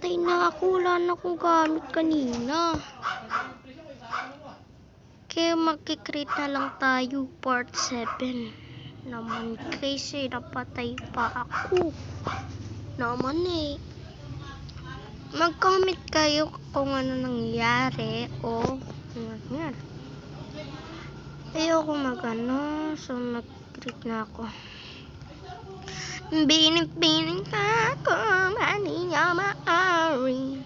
Namatay na ako. Wala na akong gamit kanina. Kaya magkikreate na lang tayo. Part 7. Naman kasi napatay pa ako. Naman eh. Mag-comment kayo kung ano nangyari o nangyari. Ayoko mag-ano. So mag-create na ako. Bining-bining ako. Mani niya maaari.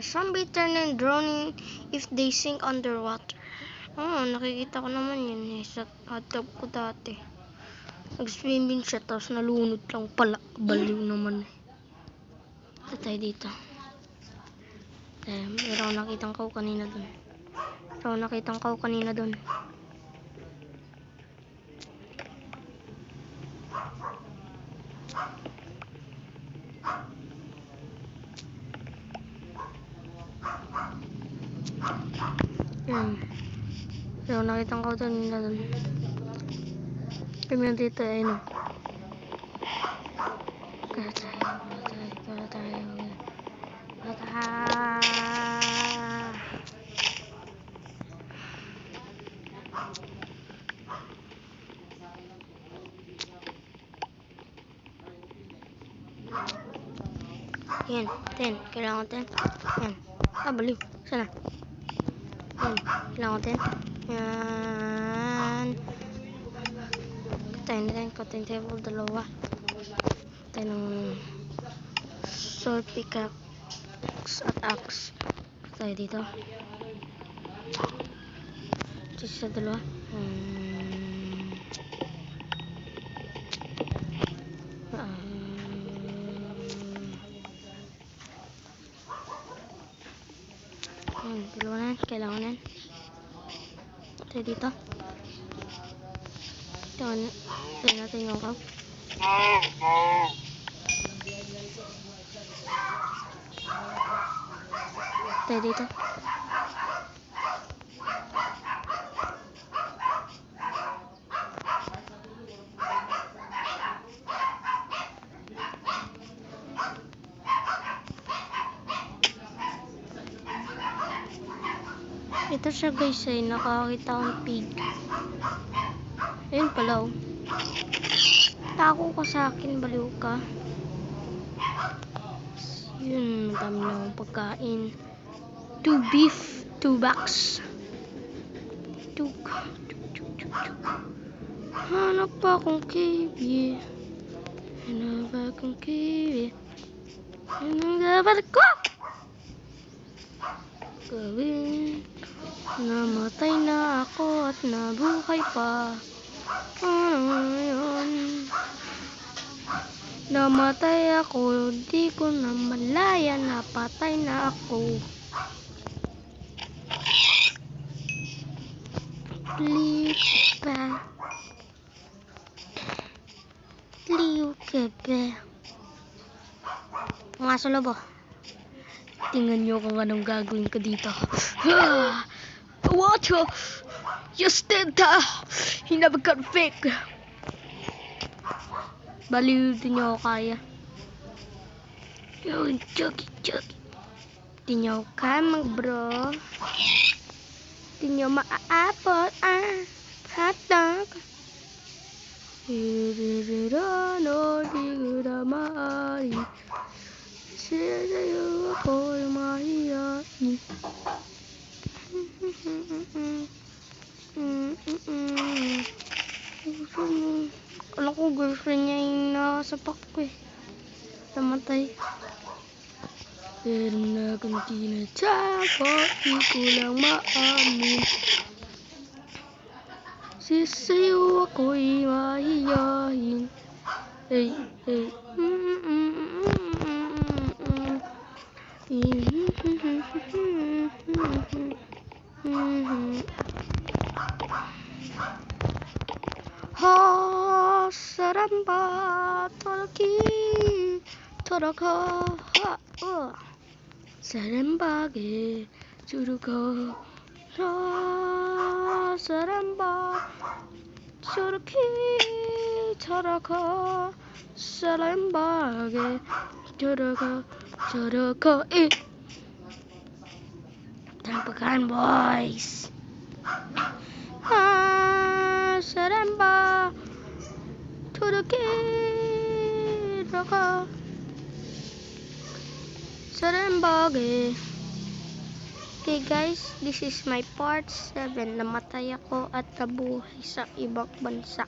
Zombie turn and drowning if they sink underwater. Nakikita ko naman yun eh, sa hot tub ko dati. Nag-swimming siya, tapos nalunod lang pala. Baliw naman eh. Ito tayo dito. Meron nakitang kao kanina dun. Meron nakitang kao kanina dun. Kami dito ay no. Kaya tayo. Yan, 10. Kailangan 10. Yan. Baliw. Sana. Yan. Kailangan 10. Yan. Cutting table, 2. Tayo ng sword, pickaxe at axe. Tayo dito. Ito sa 2. Dalawa na yan. Kailangan yan. Tayo dito. Tayo natin yung kao. Tayo dito. Ito siya guys ay nakakita akong pig. Ayun pala oh. Tako ka sa akin, baliw ka. Yun, madami na akong pagkain. 2 beef, 2 bucks. Hanap pa akong kiwi. Anong dapat ko gawin? Namatay na ako at nabuhay pa. Ano yun? Namatay ako, di ko na malaya, napatay na ako. Liw ka ba? Mga salobo. Tingnan nyo kung anong gagawin ko dito. What? Just did that. He never got fake. Baliw din nyo ako kaya. Yo, jogi. Di nyo kaya mag-bro. Di nyo maaapot hotdog. No, di ko na maaari. Sa'yo ako'y mahihain. Alam ko girlfriend niya yung nakasapak ko eh. Namatay. Pero na kung tinatapa, di ko lang maamin. Sa'yo ako'y mahihain. Hey. Saramba toraka sarembage suruka saramba 저렇게 살아가 사람밖에 저러가 Tampakan boys saramba 저렇게 살아가 사람밖에. Okay guys, this is my part 7. Namatay ako at nabuhay sa ibang bansa.